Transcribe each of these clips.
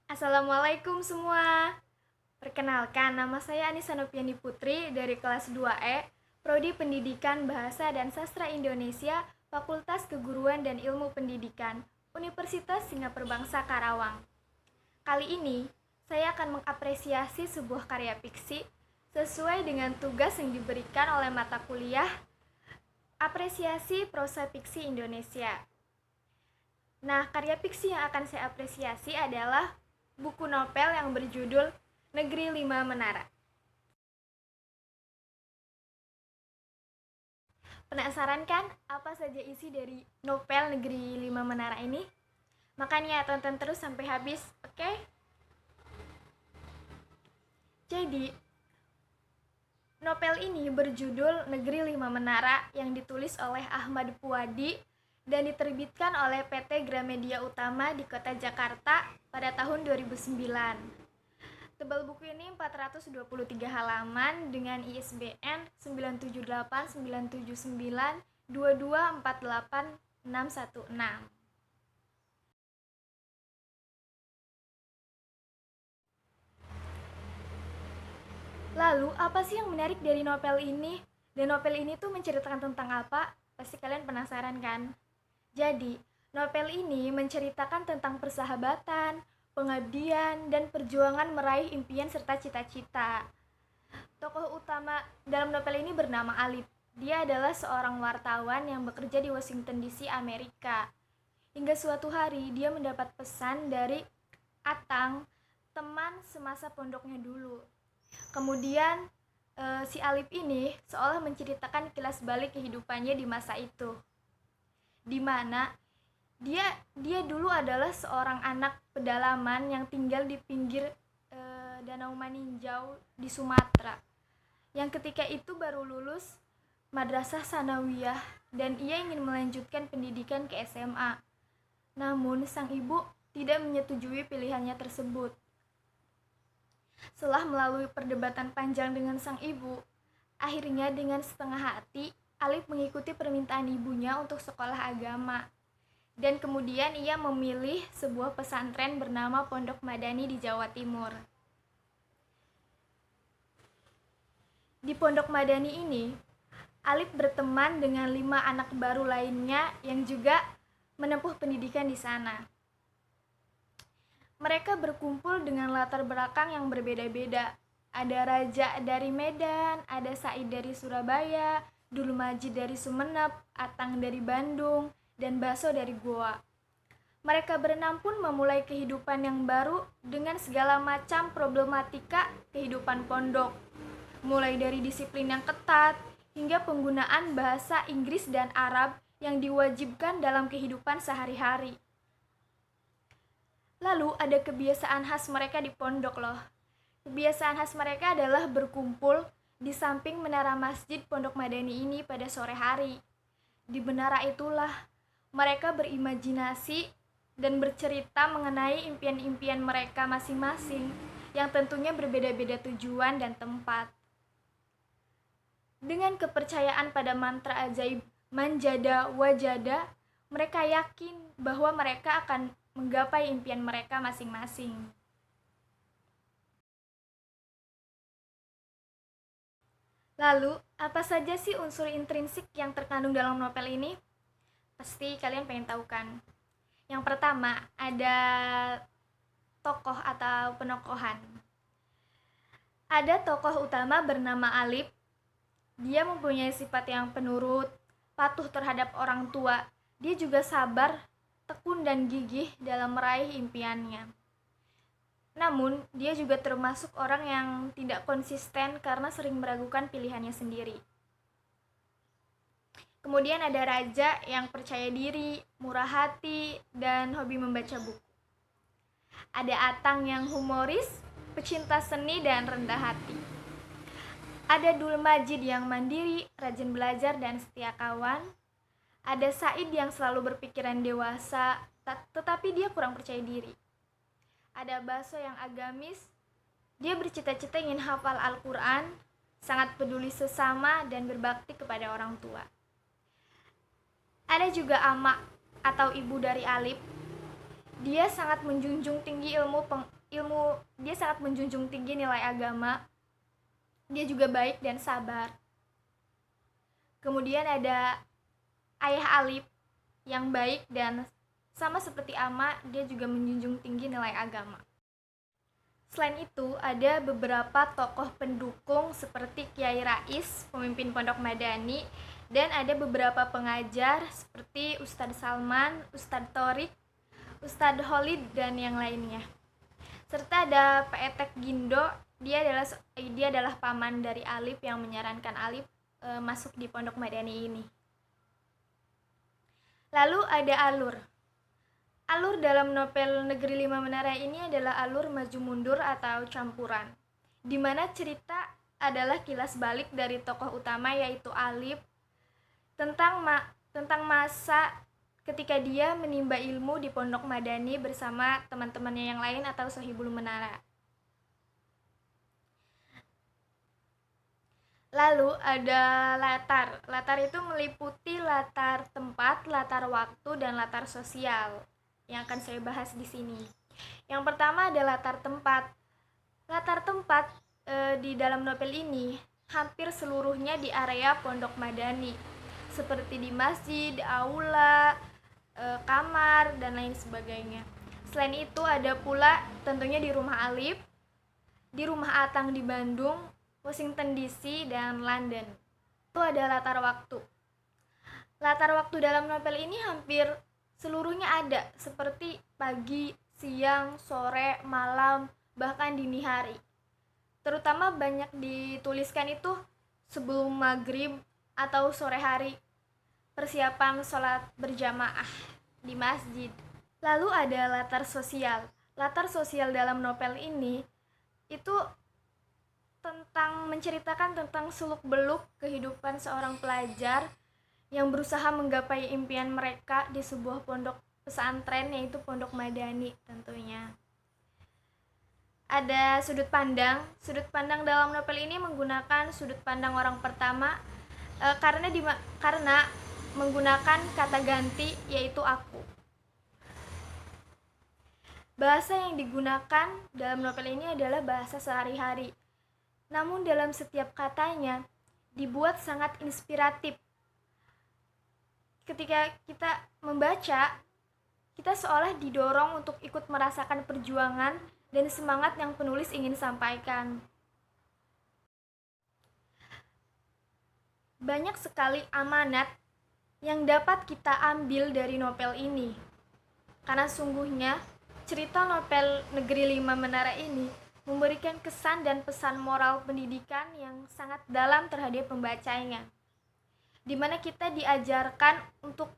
Assalamualaikum semua. Perkenalkan, nama saya Anissa Nopiani Putri dari kelas 2E, Prodi Pendidikan Bahasa dan Sastra Indonesia, Fakultas Keguruan dan Ilmu Pendidikan, Universitas Singapura Bangsa Karawang. Kali ini, saya akan mengapresiasi sebuah karya fiksi sesuai dengan tugas yang diberikan oleh mata kuliah Apresiasi Prosa Fiksi Indonesia. Nah, karya fiksi yang akan saya apresiasi adalah buku novel yang berjudul Negeri Lima Menara. Penasaran kan apa saja isi dari novel Negeri Lima Menara ini? Makanya tonton terus sampai habis, oke? Jadi, novel ini berjudul Negeri Lima Menara yang ditulis oleh Ahmad Puadi dan diterbitkan oleh PT Gramedia Utama di Kota Jakarta pada tahun 2009. Tebal buku ini 423 halaman dengan ISBN 9789792248616. Lalu, apa sih yang menarik dari novel ini? Dan novel ini tuh menceritakan tentang apa? Pasti kalian penasaran kan? Jadi, novel ini menceritakan tentang persahabatan, pengabdian, dan perjuangan meraih impian serta cita-cita. Tokoh utama dalam novel ini bernama Alip. Dia adalah seorang wartawan yang bekerja di Washington DC, Amerika. Hingga suatu hari dia mendapat pesan dari Atang, teman semasa pondoknya dulu. Kemudian si Alip ini seolah menceritakan kilas balik kehidupannya di masa itu, di mana dia dulu adalah seorang anak pedalaman yang tinggal di pinggir Danau Maninjau di Sumatera, yang ketika itu baru lulus madrasah sanawiyah dan ia ingin melanjutkan pendidikan ke SMA. Namun sang ibu tidak menyetujui pilihannya tersebut. Setelah melalui perdebatan panjang dengan sang ibu, akhirnya dengan setengah hati Alif mengikuti permintaan ibunya untuk sekolah agama. Dan kemudian ia memilih sebuah pesantren bernama Pondok Madani di Jawa Timur. Di Pondok Madani ini, Alif berteman dengan 5 anak baru lainnya yang juga menempuh pendidikan di sana. Mereka berkumpul dengan latar belakang yang berbeda-beda. Ada Raja dari Medan, ada Said dari Surabaya, Dul Majid dari Sumenep, Atang dari Bandung, dan Baso dari Goa. Mereka berenam pun memulai kehidupan yang baru dengan segala macam problematika kehidupan pondok, mulai dari disiplin yang ketat hingga penggunaan bahasa Inggris dan Arab yang diwajibkan dalam kehidupan sehari-hari. Lalu ada kebiasaan khas mereka di pondok loh. Kebiasaan khas mereka adalah berkumpul di samping menara masjid Pondok Madani ini pada sore hari. Di menara itulah mereka berimajinasi dan bercerita mengenai impian-impian mereka masing-masing yang tentunya berbeda-beda tujuan dan tempat. Dengan kepercayaan pada mantra ajaib manjada wajada, mereka yakin bahwa mereka akan menggapai impian mereka masing-masing. Lalu, apa saja sih unsur intrinsik yang terkandung dalam novel ini? Pasti kalian pengen tahu kan? Yang pertama, ada tokoh atau penokohan. Ada tokoh utama bernama Alip. Dia mempunyai sifat yang penurut, patuh terhadap orang tua. Dia juga sabar, tekun dan gigih dalam meraih impiannya. Namun, dia juga termasuk orang yang tidak konsisten karena sering meragukan pilihannya sendiri. Kemudian ada Raja yang percaya diri, murah hati, dan hobi membaca buku. Ada Atang yang humoris, pecinta seni, dan rendah hati. Ada Dul Majid yang mandiri, rajin belajar, dan setia kawan. Ada Said yang selalu berpikiran dewasa, tetapi dia kurang percaya diri. Ada Baso yang agamis, dia bercita-cita ingin hafal Al-Quran, sangat peduli sesama, dan berbakti kepada orang tua. Ada juga Ama atau ibu dari Alip. Dia sangat menjunjung tinggi dia sangat menjunjung tinggi nilai agama. Dia juga baik dan sabar. Kemudian ada Ayah Alip yang baik dan sama seperti Ama, dia juga menjunjung tinggi nilai agama. Selain itu, ada beberapa tokoh pendukung seperti Kiai Rais, pemimpin Pondok Madani, dan ada beberapa pengajar seperti Ustadz Salman, Ustadz Torik, Ustadz Holid, dan yang lainnya. Serta ada Pak Etek Gindo, dia adalah paman dari Alip yang menyarankan Alip masuk di Pondok Madani ini. Lalu ada alur. Alur dalam novel Negeri Lima Menara ini adalah alur maju mundur atau campuran, di mana cerita adalah kilas balik dari tokoh utama yaitu Alip tentang masa ketika dia menimba ilmu di Pondok Madani bersama teman-temannya yang lain atau Sohibul Menara. Lalu ada latar. Latar itu meliputi latar tempat, latar waktu, dan latar sosial yang akan saya bahas di sini. Yang pertama ada latar tempat. Latar tempat di dalam novel ini hampir seluruhnya di area Pondok Madani, seperti di masjid, aula, kamar, dan lain sebagainya. Selain itu ada pula tentunya di rumah Alip, di rumah Atang di Bandung, Washington DC, dan London. Itu ada latar waktu. Latar waktu dalam novel ini hampir seluruhnya ada, seperti pagi, siang, sore, malam, bahkan dini hari. Terutama banyak dituliskan itu sebelum maghrib atau sore hari, persiapan sholat berjamaah di masjid. Lalu ada latar sosial. Latar sosial dalam novel ini itu menceritakan tentang seluk-beluk kehidupan seorang pelajar yang berusaha menggapai impian mereka di sebuah pondok pesantren, yaitu Pondok Madani tentunya. Ada sudut pandang. Sudut pandang dalam novel ini menggunakan sudut pandang orang pertama karena menggunakan kata ganti yaitu aku. Bahasa yang digunakan dalam novel ini adalah bahasa sehari-hari. Namun dalam setiap katanya dibuat sangat inspiratif. Ketika kita membaca, kita seolah didorong untuk ikut merasakan perjuangan dan semangat yang penulis ingin sampaikan. Banyak sekali amanat yang dapat kita ambil dari novel ini. Karena sungguhnya cerita novel Negeri Lima Menara ini memberikan kesan dan pesan moral pendidikan yang sangat dalam terhadap pembacanya, di mana kita diajarkan untuk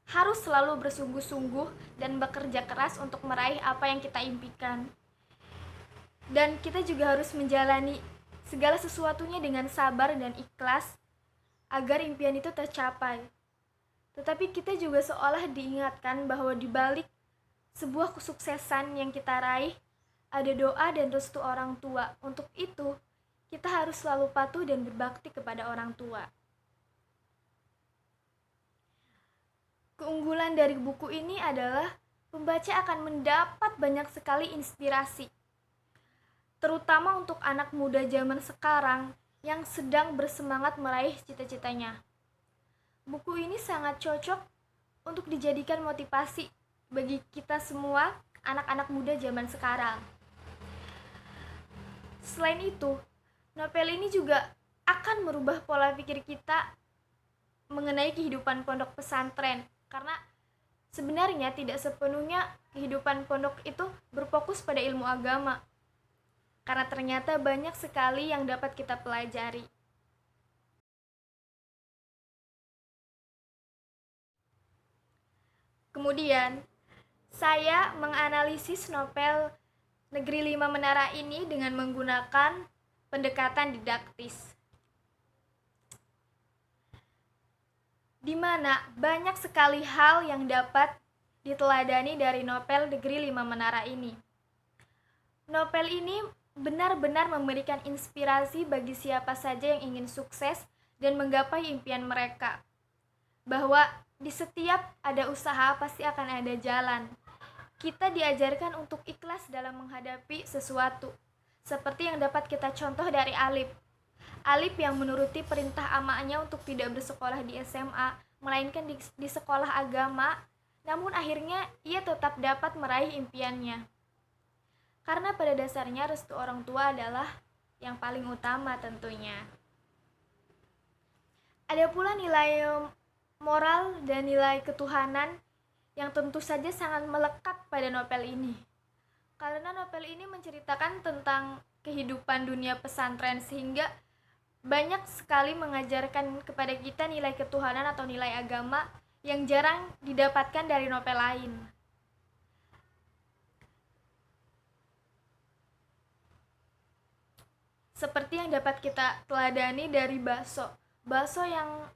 harus selalu bersungguh-sungguh dan bekerja keras untuk meraih apa yang kita impikan. Dan kita juga harus menjalani segala sesuatunya dengan sabar dan ikhlas agar impian itu tercapai. Tetapi kita juga seolah diingatkan bahwa di balik sebuah kesuksesan yang kita raih ada doa dan restu orang tua. Untuk itu, kita harus selalu patuh dan berbakti kepada orang tua. Keunggulan dari buku ini adalah pembaca akan mendapat banyak sekali inspirasi, terutama untuk anak muda zaman sekarang yang sedang bersemangat meraih cita-citanya. Buku ini sangat cocok untuk dijadikan motivasi bagi kita semua anak-anak muda zaman sekarang. Selain itu, novel ini juga akan merubah pola pikir kita mengenai kehidupan pondok pesantren, karena sebenarnya tidak sepenuhnya kehidupan pondok itu berfokus pada ilmu agama, karena ternyata banyak sekali yang dapat kita pelajari. Kemudian, saya menganalisis novel Negeri Lima Menara ini dengan menggunakan pendekatan didaktis, di mana banyak sekali hal yang dapat diteladani dari novel Negeri Lima Menara ini. Novel ini benar-benar memberikan inspirasi bagi siapa saja yang ingin sukses dan menggapai impian mereka, bahwa di setiap ada usaha pasti akan ada jalan. kita diajarkan untuk ikhlas dalam menghadapi sesuatu, seperti yang dapat kita contoh dari Alip. Alip yang menuruti perintah amaknya untuk tidak bersekolah di SMA, melainkan di sekolah agama, namun akhirnya ia tetap dapat meraih impiannya. Karena pada dasarnya restu orang tua adalah yang paling utama tentunya. Ada pula nilai moral dan nilai ketuhanan yang tentu saja sangat melekat pada novel ini. Karena novel ini menceritakan tentang kehidupan dunia pesantren sehingga banyak sekali mengajarkan kepada kita nilai ketuhanan atau nilai agama yang jarang didapatkan dari novel lain. Seperti yang dapat kita teladani dari Baso. Baso yang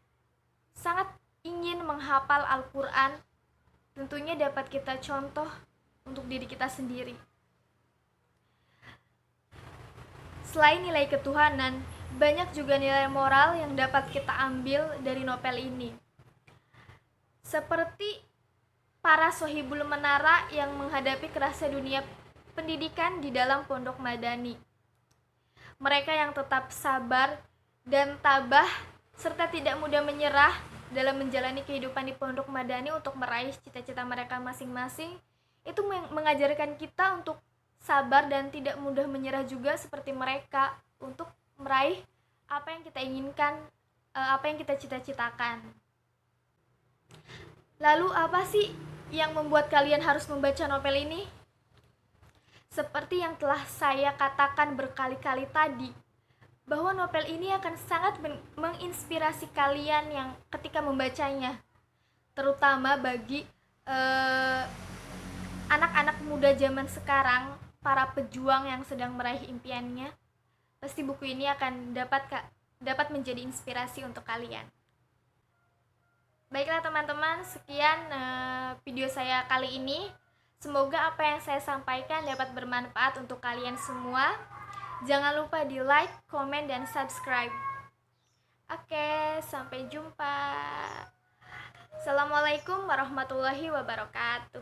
sangat ingin menghafal Al-Quran tentunya dapat kita contoh untuk diri kita sendiri. Selain nilai ketuhanan, banyak juga nilai moral yang dapat kita ambil dari novel ini. Seperti para sohibul menara yang menghadapi kerasnya dunia pendidikan di dalam pondok madani. Mereka yang tetap sabar dan tabah serta tidak mudah menyerah dalam menjalani kehidupan di pondok madani untuk meraih cita-cita mereka masing-masing, itu mengajarkan kita untuk sabar dan tidak mudah menyerah juga seperti mereka untuk meraih apa yang kita inginkan, apa yang kita cita-citakan. Lalu apa sih yang membuat kalian harus membaca novel ini? Seperti yang telah saya katakan berkali-kali tadi, bahwa novel ini akan sangat menginspirasi kalian yang ketika membacanya, terutama bagi anak-anak muda zaman sekarang, para pejuang yang sedang meraih impiannya. Pasti buku ini akan dapat menjadi inspirasi untuk kalian. Baiklah teman-teman, sekian video saya kali ini. Semoga apa yang saya sampaikan dapat bermanfaat untuk kalian semua. Jangan lupa di like, komen, dan subscribe. Oke, sampai jumpa. Assalamualaikum warahmatullahi wabarakatuh.